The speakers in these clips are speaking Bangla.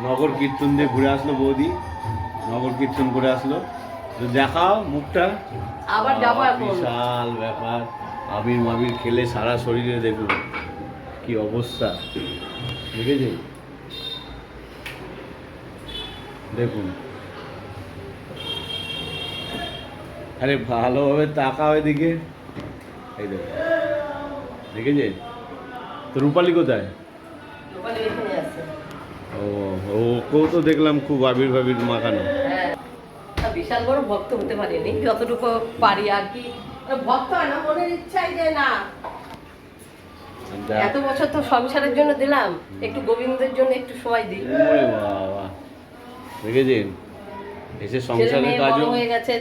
নগর কীর্তন দিয়ে ঘুরে আসলো বৌদি, নগর কীর্তন করে আসলো। তো দেখাও মুখটা, আবার যাবো এখন। বিশাল ব্যাপার, আবির মাবির খেলে সারা শরীরে দেখুন কি অবস্থা, দেখেছে? দেখুন, আরে ভালোভাবে তাকাও এদিকে, এই দেখো, দেখেছে? তো রূপালী কোথায়? ও, ওকেও তো দেখলাম খুব আবির ভাবির মাখানো। বিশাল বড় ভক্ত হতে পারিনি, যতটুকু পারি আর কি। ভক্ত হয় না, মনের ইচ্ছাই যে না এত বছর তো সংসারের জন্য দিলাম, একটু গোবিন্দের জন্য একটু সময় দিই। ওরে বাবা, দেখেছেন? এসে সংসারের কাজও হয়ে গেছে,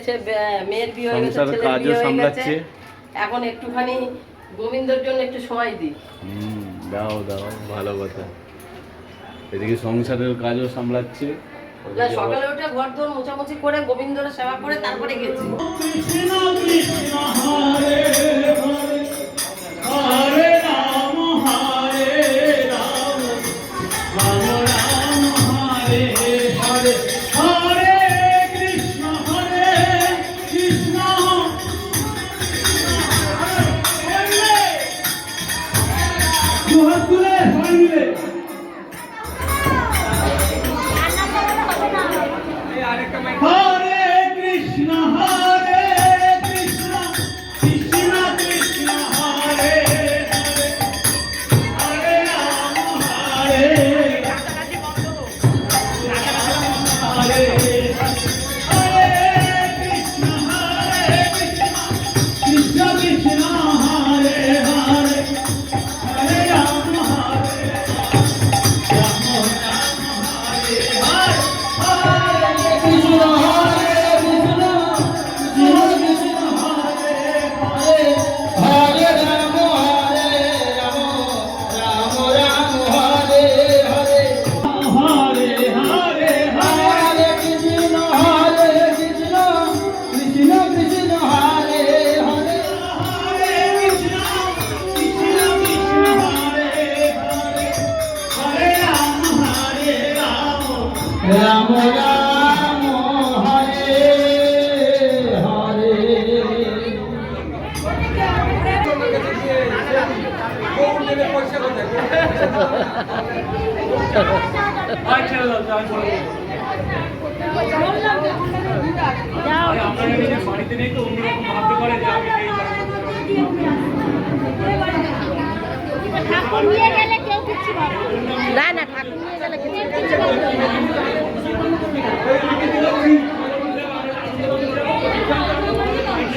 মেয়ের বিয়ে হয়ে গেছে, সংসারের কাজও সামলাচ্ছে, এখন একটুখানি গোবিন্দের জন্য একটু সময় দিই। দাও দাও, ভালো কথা। এদিকে সংসারের কাজও সামলাচ্ছে, সকালে উঠে ঘর দোর মোছামুছি করে গোবিন্দর সেবা করে তারপরে গেছি। না না, ঠাকুর নিয়ে গেলে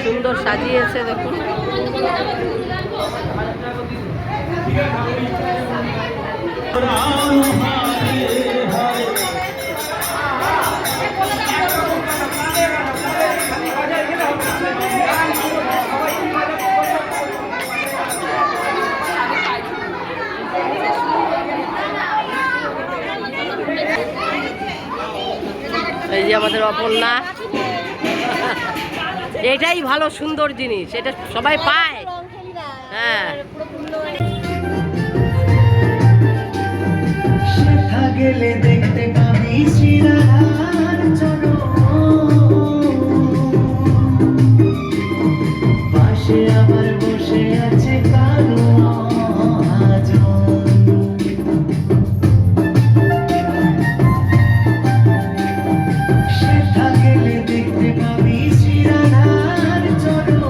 সুন্দর সাজিয়েছে দেখুন। এই যে আমাদের অপর্ণা, এটাই ভালো সুন্দর জিনিস, এটা সবাই পায়। হ্যাঁ, গেলে দেখতে পাবি শ্রীরাধার চরণ, পাশে আবার বসে আছে কারু মহাজন। সেটা গেলে দেখতে পাবি শ্রীরাধার চরণ।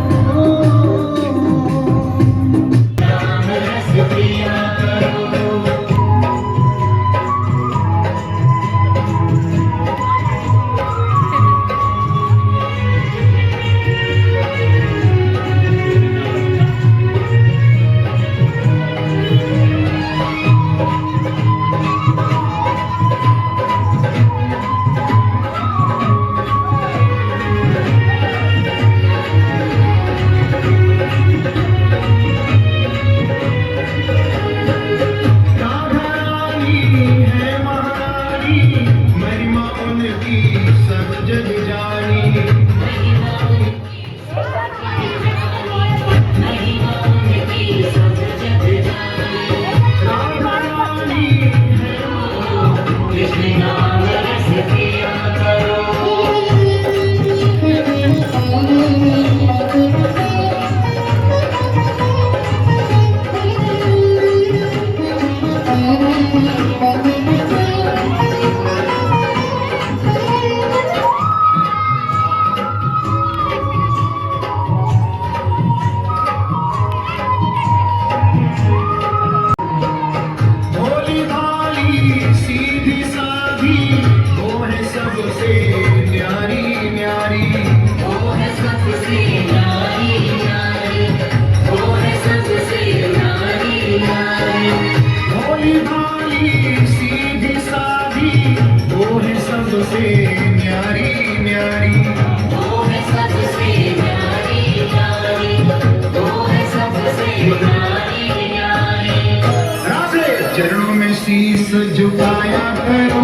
शीस झुकाया करो,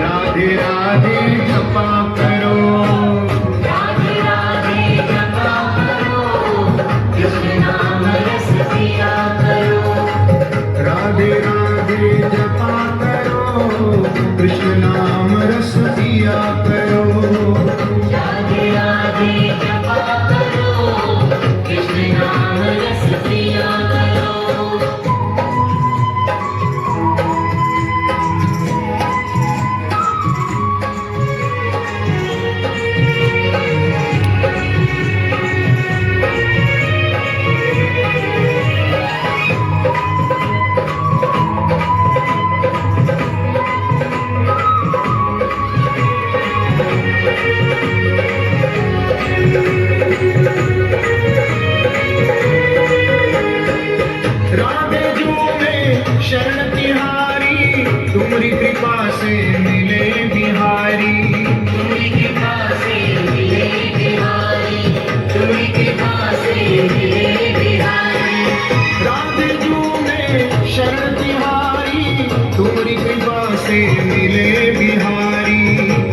राधे राधे जपा करो, राधे राधे जपा करो, कृष्ण नाम रस पिया करो, राधे राधे जपा करो, कृष्ण नाम रस पिया करो, राधे राधे जपा करो, कृष्ण नाम रस पिया करो। राधे जो में शरण तिहारी, तुम्हारी कृपा से मिले बिहारी, तुम्हारी कृपा से मिले बिहारी, तुम्हारी कृपा से मिले बिहारी, राधे जो में शरण तिहारी, तुम्हारी कृपा से मिले बिहारी,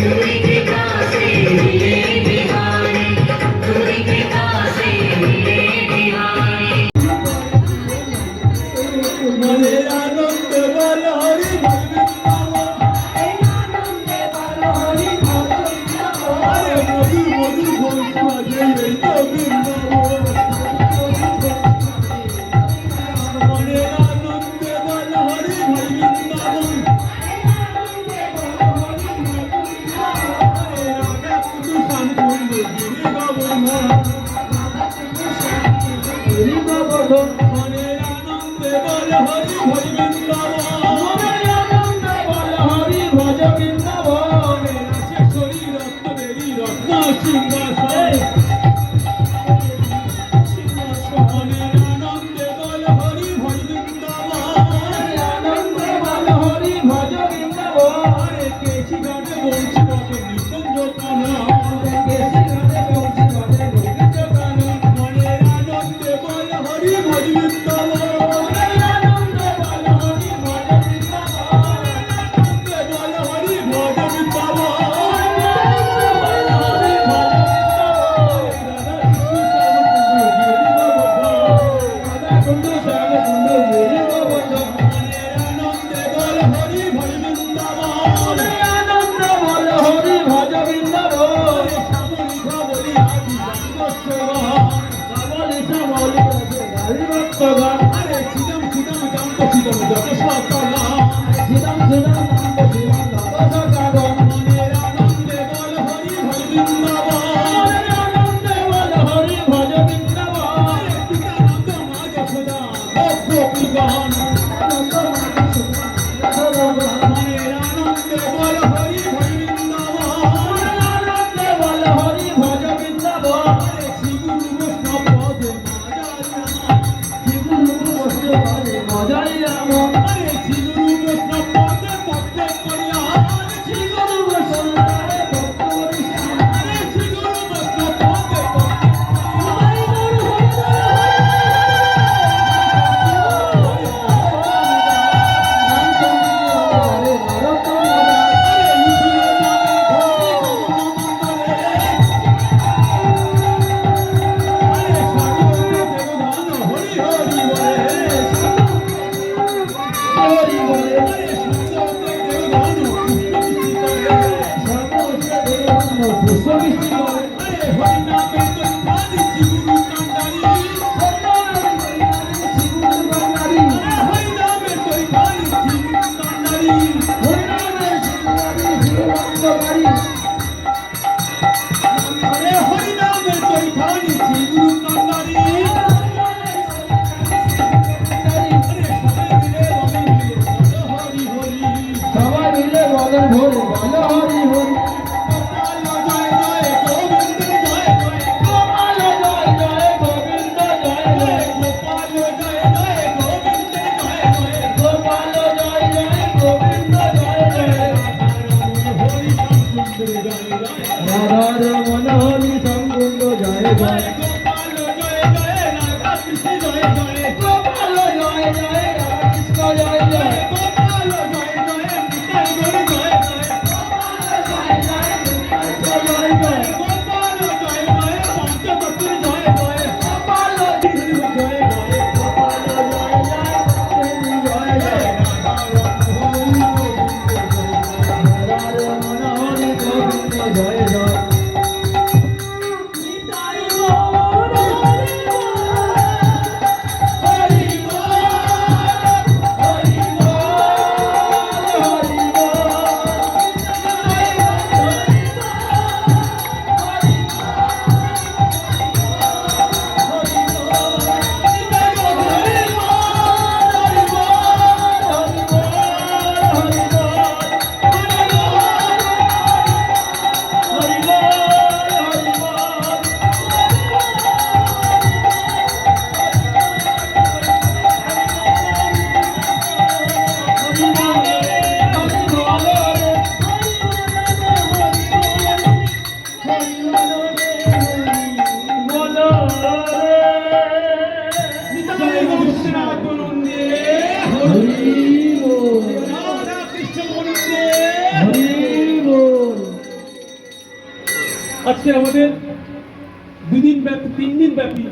तुम्हारी कृपा से मिले बिहारी, तुम्हारी कृपा से मिले बिहारी। মনের আনন্দে বল হরি বৃন্দাবন, এই আনন্দে বল হরি বৃন্দাবন, আরে মধুর মধুর বংশ বাজে এই তো বৃন্দাবন। মনের আনন্দে বল হরি বৃন্দাবন, আরে রাধা কুতু শান্তকুন্দ গিরি গোবর্ধন, গিরি গোবর্ধন। মনের আনন্দে বল হরি ভজ বৃন্দাবন, মনের আনন্দে বল হরি ভজ বৃন্দাবন, আছে শরীর রত্ন বেরি রত্ন সিংহাসন, মনের আনন্দে বল হরি ভজ বৃন্দাবন, মনের আনন্দে বল হরি ভজ বৃন্দাবন, কেশি ঘাটে বংশী বচন নিকুঞ্জ কানন, কেশি ঘাটে বংশী বচন নিকুঞ্জ কানন, মনের আনন্দে বল হরি ভজ বৃন্দাবন, মনের আনন্দে বল হরি ভজ বৃন্দাবন, আনন্দে বল হরি ভজ বৃন্দাবন, রাধা কুন্দ শ্যাম কুন্দ গিরি গোবর্ধন, মনের আনন্দে বল হরি ভজ বৃন্দাবন, মনের আনন্দে বল হরি ভজ বৃন্দাবন, শ্যামলি শ্যামলি আদি জগৎসেবন, শ্যামলি শ্যামলি আদি ভক্তগণ, আরে ছিদম ছিদম জান্ত ছিদম যত সকাগণ, ছিদম ছিদম জান্ত ছিদম যত সকাগণ, মনের আনন্দে বল হরি ভজ বৃন্দাবন, মনের আনন্দে বল হরি ভজ বৃন্দাবন, পিতানন্দ মা যশোদা গোপীগণ, আনন্দ মা যশোদা মনের আনন্দে বল হরি ভজ বৃন্দাবন, মনের আনন্দে বল হরি ভজ বৃন্দাবন, শ্রী গুরু বৈষ্ণব পদে মজাই রাম, আরে শ্রী গুরু বৈষ্ণব পদে ভক্ত করিয়ান, শ্রী গুরু বৈষ্ণব পদে ভক্ত করিয়ান, আরে শ্রী গুরু বৈষ্ণব পদে ভক্ত সবাই মিলে বলেন ভোরে বল হরি হরি, গোপাল জয় জয় গোবিন্দ জয় জয়, গোপাল জয় জয় গোবিন্দ জয় জয়, গোপাল জয় জয় গোবিন্দ জয় জয়, রাধা রমন হরি সংকুন্দ জয় জয়, গোপাল জয় জয় রাধা কৃষ্ণ জয় জয়, গোপাল জয় জয় রাধা কৃষ্ণ জয় জয়, আজকে আমাদের 2 দিন ব্যাপী 3 দিন ব্যাপী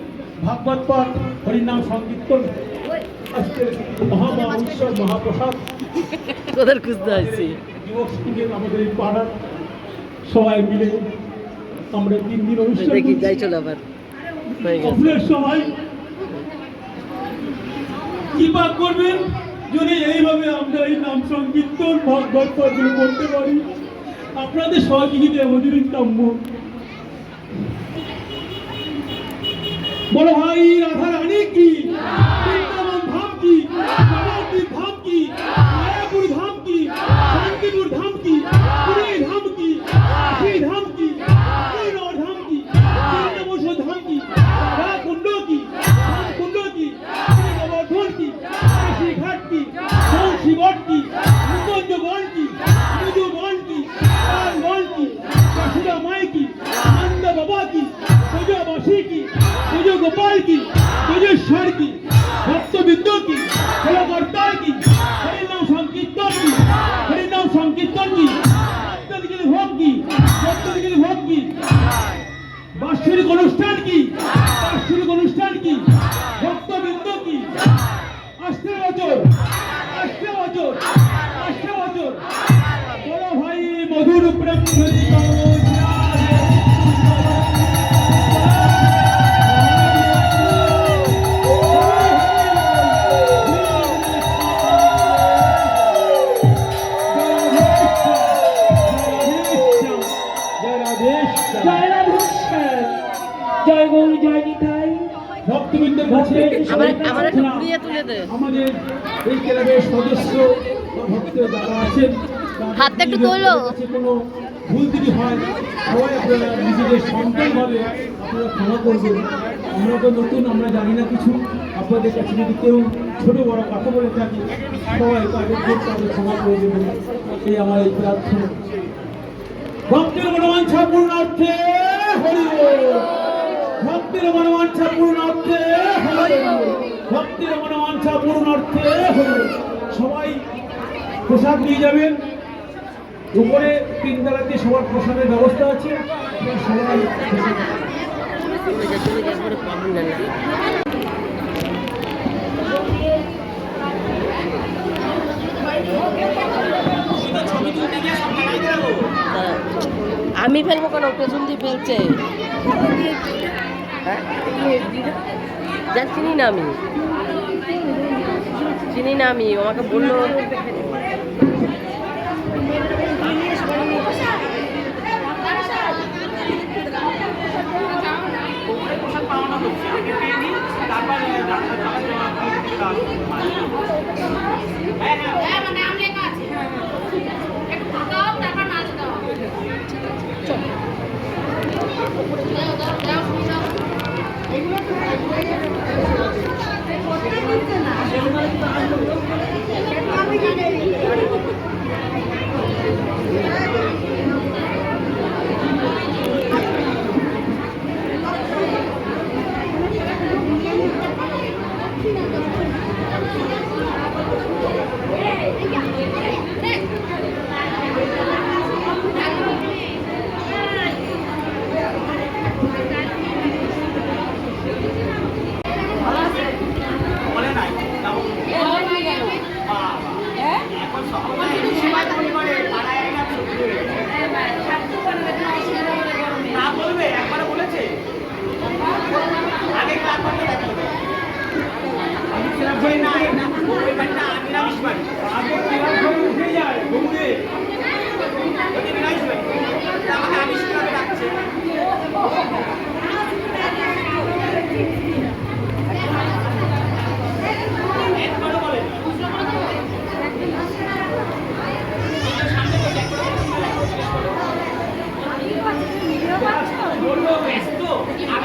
ভাগবত পাঠ হরিনাম সংকীর্তন আজকে মহা উৎসব মহাপ্রসাদ তোদের খুঁজতে আসছি যুবক সংঘের আমাদের এই পাড়ার সবাই মিলে আমরা 3 দিন অনুষ্ঠান দেখি করছি। যাই চলো আবার হয়ে গেছে আপনার সবাই কৃপা করবেন যদি এইভাবে আমরা এই নাম সংকীর্তন ভাগবত পাঠগুলো করতে পারি আপনাদের সহযোগিতা আমাদের কাম্য। বড় ভাই রাধা রানী কি বৃন্দাবন ধাম কি নবদ্বীপ ধাম কি মায়াপুর ধাম কি শান্তিপুর ধাম কি পুরী ধাম কি কাশী ধাম কি শ্রীনগর ধাম কি কৃষ্ণবসু ধাম কি কুণ্ড কি কুণ্ড কি গোবর্ধন কি কাশী ঘাট কি শিবট কি মুকুন্দ বন কি মৃদু বন কি বন কি কাশুরা মাই কি নন্দ বাবা কি পুজোবাসী কি পুজো গোপাল কি পুজোশ্বর কি ভক্তবৃন্দ কি কর্তার কি হরিনাম সংকীর্তন কি হরিনাম সংকীর্তন কি সপ্তদিকের ভোগ কি সপ্তদিকের ভোগ কি বাৎসরিক অনুষ্ঠান কি বাৎসরিক অনুষ্ঠান কি ভক্তবৃন্দ কি আসতে বছর আসতে বছর আসতে বছর বড় ভাই মধুর প্রেম ধরি জয় গৌর জয় নিতাই ভক্তবৃন্দের কাছে আমার আমার একটু ঘুরিয়ে তুলে দে আমাদের এই ক্লাবের সদস্য বা ভক্ত যারা আছেন হাতটা একটু তোলো। কোনো ভুল ত্রুটি হয় সবাই আপনারা নিজেদের সন্তানভাবে আপনারা ক্ষমা করবেন। আমরা তো নতুন, আমরা জানি না কিছু। আপনাদের কাছে যদি কেউ ছোট বড় কথা বলে থাকি সবাই তাদের ক্ষমা করে দেবেন, এই আমার এই প্রার্থনা। ভক্তের মনোবাঞ্ছা পূর্ণার্থে হরি বল। ভক্তের মনোবাঞ্ছা পূর্ণার্থে হরি বল। ভক্তের মনোবাঞ্ছা পূর্ণার্থে হরি বল। সবাই প্রসাদ নিয়ে যাবেন। উপরে 3 তলাতে সবার প্রসাদের ব্যবস্থা আছে। সবাই আমি ফেলবো কেন, পেছন দিয়ে ফেলছে। যার চিনি না আমি, চিনি না আমি, ও আমাকে বললো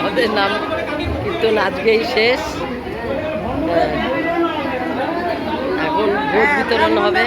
আমাদের নাম কীর্তন আজকেই শেষ। এখন ভোট বিতরণ হবে।